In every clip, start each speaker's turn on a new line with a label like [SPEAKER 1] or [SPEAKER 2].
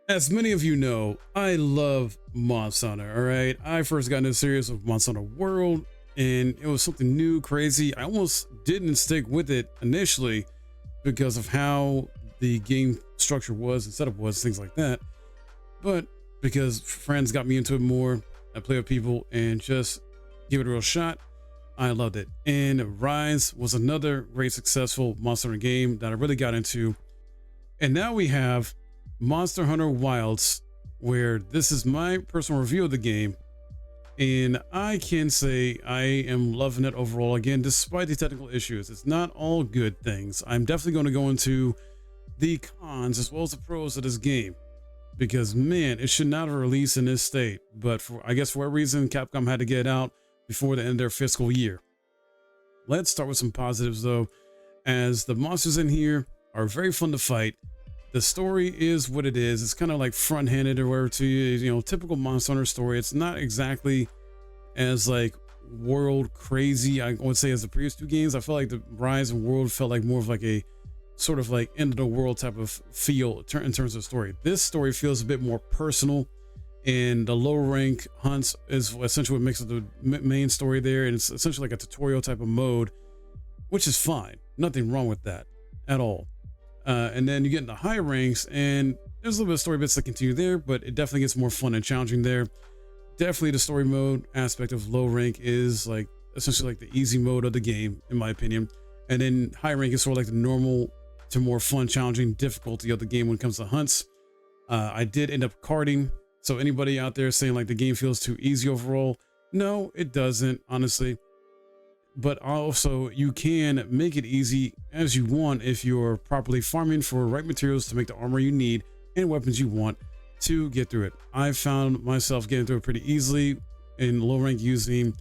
[SPEAKER 1] As many of you know, I love Monster Hunter, all right? I first got into the series of Monster Hunter World, and it was something new, crazy. I almost didn't stick with it initially because of how the game structure was and setup was, things like that. But because friends got me into it more, I play with people and just give it a real shot, I loved it. And Rise was another great successful Monster Hunter game that I really got into. And now we have Monster Hunter Wilds, where this is my personal review of the game. And I can say I am loving it overall. Again, despite the technical issues, it's not all good things. I'm definitely going to go into the cons as well as the pros of this game, because man, it should not have released in this state. But I guess for whatever reason, Capcom had to get it out before the end of their fiscal year. Let's start with some positives though, as the monsters in here are very fun to fight. The story is what it is. It's kind of like front-handed or whatever to you, typical Monster Hunter story. It's not exactly as like world crazy, I would say, as the previous two games. I felt like the Rise and World felt like more of like a sort of like end of the world type of feel in terms of story. This story feels a bit more personal, and the lower rank hunts is essentially what makes it the main story there. And it's essentially like a tutorial type of mode, which is fine. Nothing wrong with that at all. And then you get into high ranks, and there's a little bit of story bits that continue there, but it definitely gets more fun and challenging there. Definitely the story mode aspect of low rank is like essentially like the easy mode of the game, in my opinion. And then high rank is sort of like the normal to more fun, challenging difficulty of the game when it comes to hunts. I did end up carding, so anybody out there saying like the game feels too easy overall, no, it doesn't, honestly. But also you can make it easy as you want if you're properly farming for right materials to make the armor you need and weapons you want to get through it. I found myself getting through it pretty easily in low rank using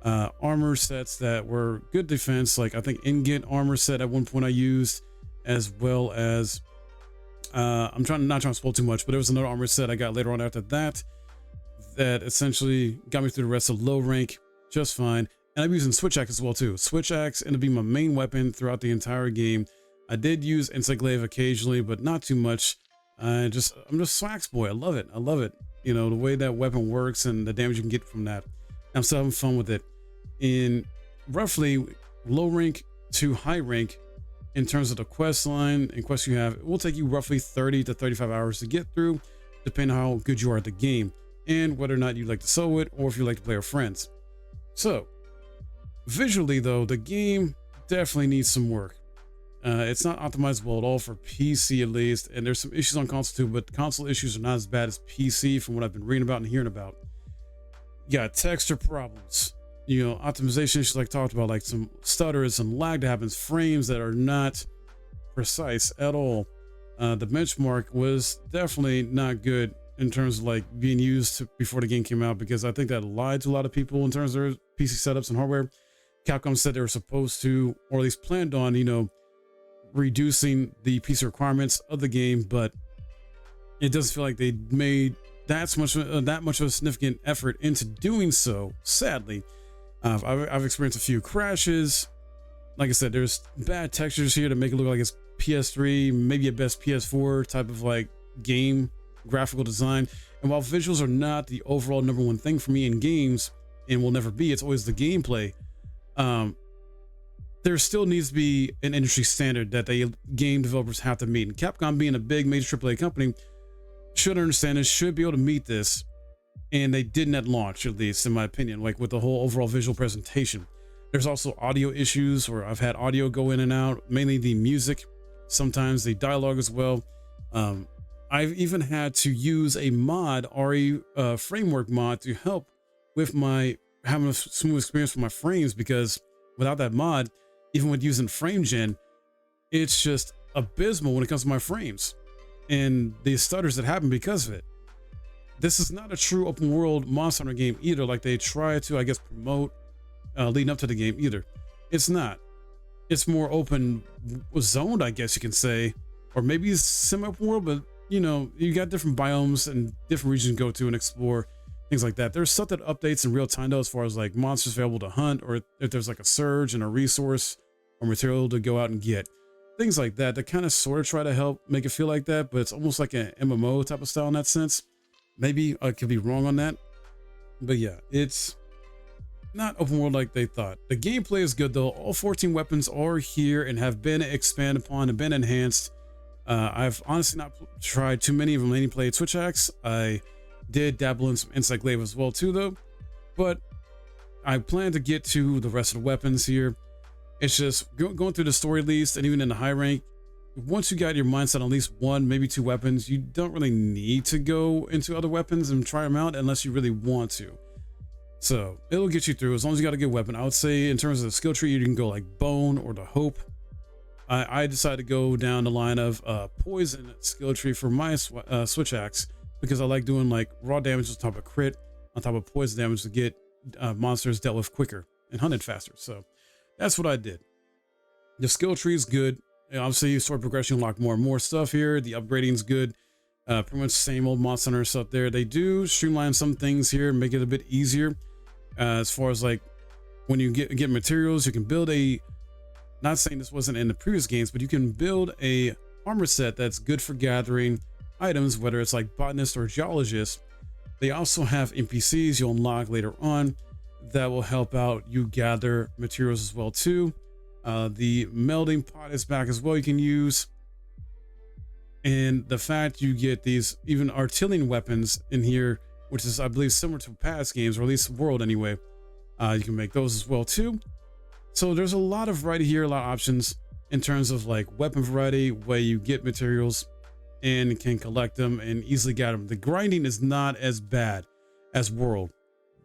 [SPEAKER 1] armor sets that were good defense, like I think Ingit armor set at one point I used, as well as I'm not trying to spoil too much, but there was another armor set I got later on after that essentially got me through the rest of low rank just fine. And I'm using Switch Axe as well too. Switch Axe ended up being my main weapon throughout the entire game. I did use Insect Glaive occasionally, but not too much. I'm just Swax boy. I love it. I love it. The way that weapon works and the damage you can get from that. I'm still having fun with it. In roughly low rank to high rank, in terms of the quest line and quests you have, it will take you roughly 30 to 35 hours to get through, depending on how good you are at the game and whether or not you like to solo it or if you like to play with friends. So, visually though, the game definitely needs some work. It's not optimizable at all for PC at least, and there's some issues on console too, but console issues are not as bad as PC from what I've been reading about and hearing about. You got texture problems, optimization issues like talked about, like some stutters, some lag that happens, frames that are not precise at all. The benchmark was definitely not good in terms of like being used before the game came out, because I think that lied to a lot of people in terms of their PC setups and hardware. Capcom said they were supposed to, or at least planned on, reducing the PC requirements of the game, but it doesn't feel like they made that much of a significant effort into doing so. Sadly, I've experienced a few crashes. Like I said, there's bad textures here to make it look like it's PS3, maybe at best PS4 type of like game graphical design. And while visuals are not the overall number one thing for me in games, and will never be, it's always the gameplay. There still needs to be an industry standard that game developers have to meet. And Capcom, being a big major AAA company, should understand this, should be able to meet this. And they didn't at launch, at least in my opinion, like with the whole overall visual presentation. There's also audio issues, where I've had audio go in and out, mainly the music, sometimes the dialogue as well. I've even had to use a mod, RE framework mod, to help with my having a smooth experience with my frames, because without that mod, even with using FrameGen, it's just abysmal when it comes to my frames and the stutters that happen because of it. This is not a true open world Monster Hunter game either, like they try to, I guess, promote leading up to the game either. It's not. It's more open zoned, I guess you can say, or maybe it's semi-open world, but you got different biomes and different regions to go to and explore, things like that. There's stuff that updates in real time though, as far as like monsters available to hunt, or if there's like a surge and a resource or material to go out and get. things like that that kind of sort of try to help make it feel like that, but it's almost like an MMO type of style in that sense. Maybe I could be wrong on that, but yeah, it's not open world like they thought. The gameplay is good though. All 14 weapons are here and have been expanded upon and been enhanced. I've honestly not tried too many of them. Any played Switch Axe. I did dabble in some Insect Glaive as well too though, but I plan to get to the rest of the weapons here. It's just going through the story at least, and even in the high rank, once you got your mindset on at least one, maybe two weapons, you don't really need to go into other weapons and try them out unless you really want to. So it'll get you through as long as you got a good weapon. I would say in terms of the skill tree, you can go like Bone or the Hope. I decided to go down the line of Poison skill tree for my Switch Axe because I like doing like raw damage on top of crit, on top of poison damage to get monsters dealt with quicker and hunted faster. So that's what I did. The skill tree is good. Obviously, sword progression unlock more and more stuff here. The upgrading is good. Pretty much same old Monster Hunter stuff there. They do streamline some things here, make it a bit easier. As far as like when you get materials, you can build a, not saying this wasn't in the previous games, but you can build a armor set that's good for gathering items, whether it's like botanist or geologist. They also have NPCs you'll unlock later on that will help out you gather materials as well too. The melding pot is back as well, you can use. And the fact you get these even artillery weapons in here, which is I believe similar to past games, or at least World anyway, you can make those as well too. So there's a lot of variety here, a lot of options in terms of like weapon variety, where you get materials and can collect them and easily get them. The grinding is not as bad as World.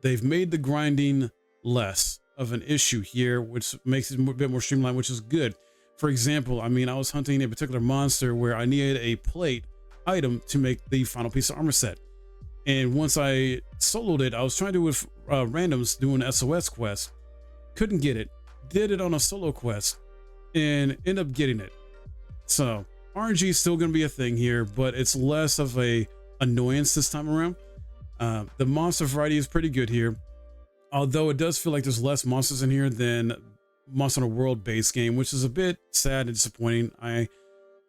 [SPEAKER 1] They've made the grinding less of an issue here, which makes it a bit more streamlined, which is good. For example, I mean, I was hunting a particular monster where I needed a plate item to make the final piece of armor set. And once I soloed it, I was trying to do it with randoms doing an SOS quest. Couldn't get it. Did it on a solo quest and ended up getting it. So RNG is still going to be a thing here, but it's less of a annoyance this time around. The monster variety is pretty good here, although it does feel like there's less monsters in here than Monster Hunter World base game, which is a bit sad and disappointing. I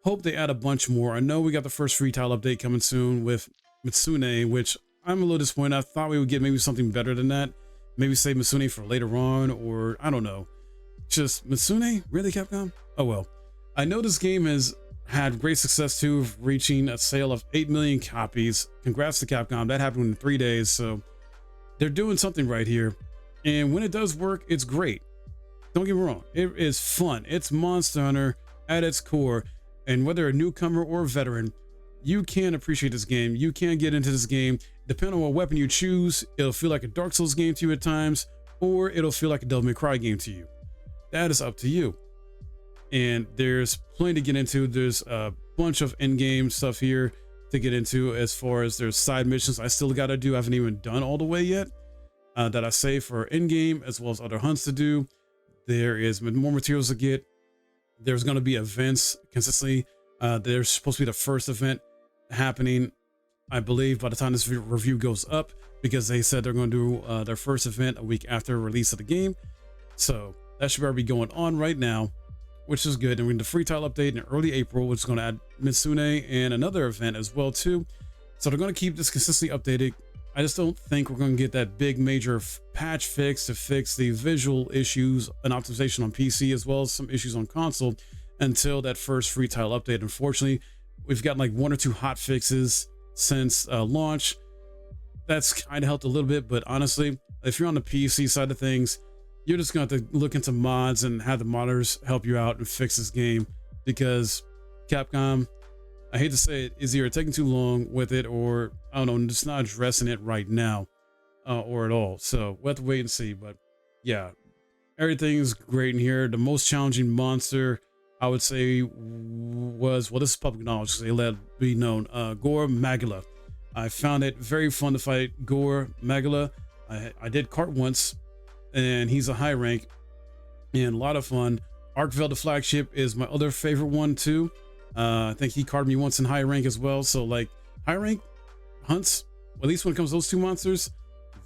[SPEAKER 1] hope they add a bunch more. I know we got the first free tile update coming soon with Mitsune, which I'm a little disappointed. I thought we would get maybe something better than that. Maybe save Mitsune for later on, or I don't know. Just Mitsune? Really, Capcom? Oh well. I know this game has had great success too, reaching a sale of 8 million copies. Congrats to Capcom. That happened in 3 days, so they're doing something right here. And when it does work, it's great. Don't get me wrong, it is fun. It's Monster Hunter at its core, and whether a newcomer or a veteran, you can appreciate this game. You can get into this game. Depending on what weapon you choose, it'll feel like a Dark Souls game to you at times, or it'll feel like a Devil May Cry game to you. That is up to you. And there's plenty to get into. There's a bunch of in-game stuff here to get into, as far as there's side missions I still got to do. I haven't even done all the way yet, that I save for in-game, as well as other hunts to do. There is more materials to get. There's going to be events consistently. There's supposed to be the first event happening, I believe, by the time this review goes up, because they said they're going to do their first event a week after release of the game. So that should already be going on right now, which is good. And we're in the free tile update in early April, which is going to add Mitsune and another event as well too. So they're going to keep this consistently updated. I just don't think we're going to get that big major patch fix to fix the visual issues and optimization on PC, as well as some issues on console, until that first free tile update. Unfortunately, we've gotten like 1 or 2 hot fixes since launch. That's kind of helped a little bit, but honestly, if you're on the PC side of things, you're just going to have to look into mods and have the modders help you out and fix this game, because Capcom, I hate to say it, is either taking too long with it, or I don't know, just not addressing it right now, or at all. So we'll have to wait and see. But yeah, everything's great in here. The most challenging monster, I would say, was, well, this is public knowledge, so they let it be known, Gore Magala. I found it very fun to fight Gore Magala. I did cart once, and he's a high rank and a lot of fun. Arkveld, the flagship, is my other favorite one too. I think he carded me once in high rank as well. So like high rank hunts, at least when it comes to those two monsters,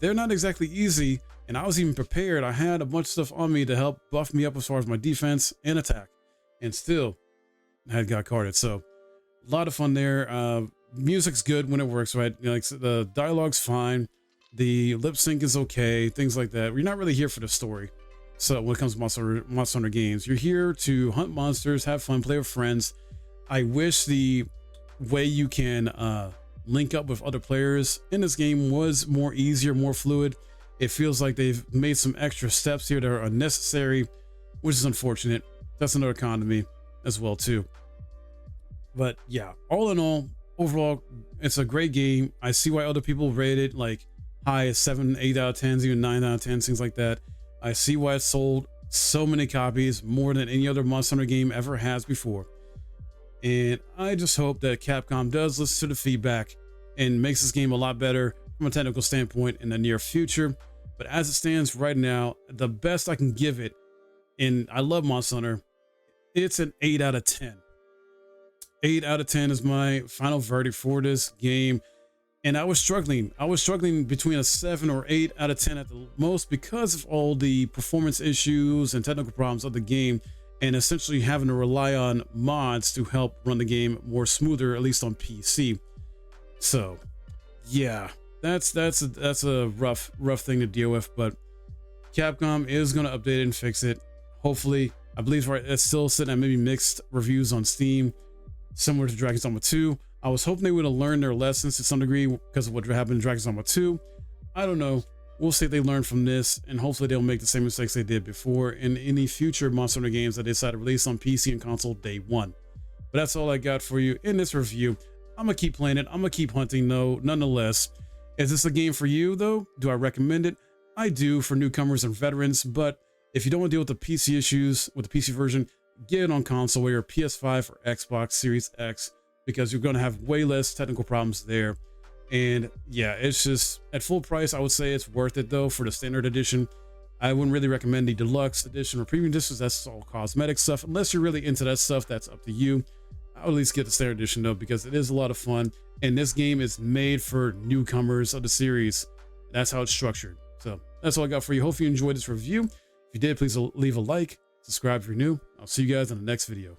[SPEAKER 1] they're not exactly easy. And I was even prepared. I had a bunch of stuff on me to help buff me up as far as my defense and attack. And still, had got carded. So a lot of fun there. Music's good when it works, right? You know, like the dialogue's fine, the lip sync is okay, things like that. We're not really here for the story. So when it comes to Monster Hunter games, you're here to hunt monsters, have fun, play with friends. I wish the way you can link up with other players in this game was more easier, more fluid. It feels like they've made some extra steps here that are unnecessary, which is unfortunate. That's another con to me as well too. But yeah, all in all, overall, it's a great game. I see why other people rate it like high as 7, 8 out of 10s, even 9 out of 10, things like that. I see why it sold so many copies, more than any other Monster Hunter game ever has before. And I just hope that Capcom does listen to the feedback and makes this game a lot better from a technical standpoint in the near future. But as it stands right now, the best I can give it, and I love Monster Hunter, it's an 8 out of 10. 8 out of 10 is my final verdict for this game. And I was struggling between a 7 or 8 out of 10 at the most because of all the performance issues and technical problems of the game, and essentially having to rely on mods to help run the game more smoother, at least on PC. So yeah, that's a rough thing to deal with, but Capcom is going to update it and fix it. Hopefully. I believe it's still sitting at maybe mixed reviews on Steam, similar to Dragon's Dogma 2. I was hoping they would have learned their lessons to some degree because of what happened in Dragon's Dogma 2. I don't know. We'll see if they learn from this, and hopefully they'll make the same mistakes they did before in any future Monster Hunter games that they decide to release on PC and console day one. But that's all I got for you in this review. I'm going to keep playing it. I'm going to keep hunting, though, nonetheless. Is this a game for you, though? Do I recommend it? I do, for newcomers and veterans, but if you don't want to deal with the PC issues with the PC version, get it on console, whether you're PS5 or Xbox Series X, because you're going to have way less technical problems there. And yeah, it's just at full price. I would say it's worth it though for the standard edition. I wouldn't really recommend the deluxe edition or premium editions. That's all cosmetic stuff. Unless you're really into that stuff, that's up to you. I would at least get the standard edition though, because it is a lot of fun. And this game is made for newcomers of the series. That's how it's structured. So that's all I got for you. Hope you enjoyed this review. If you did, please leave a like, subscribe if you're new. I'll see you guys in the next video.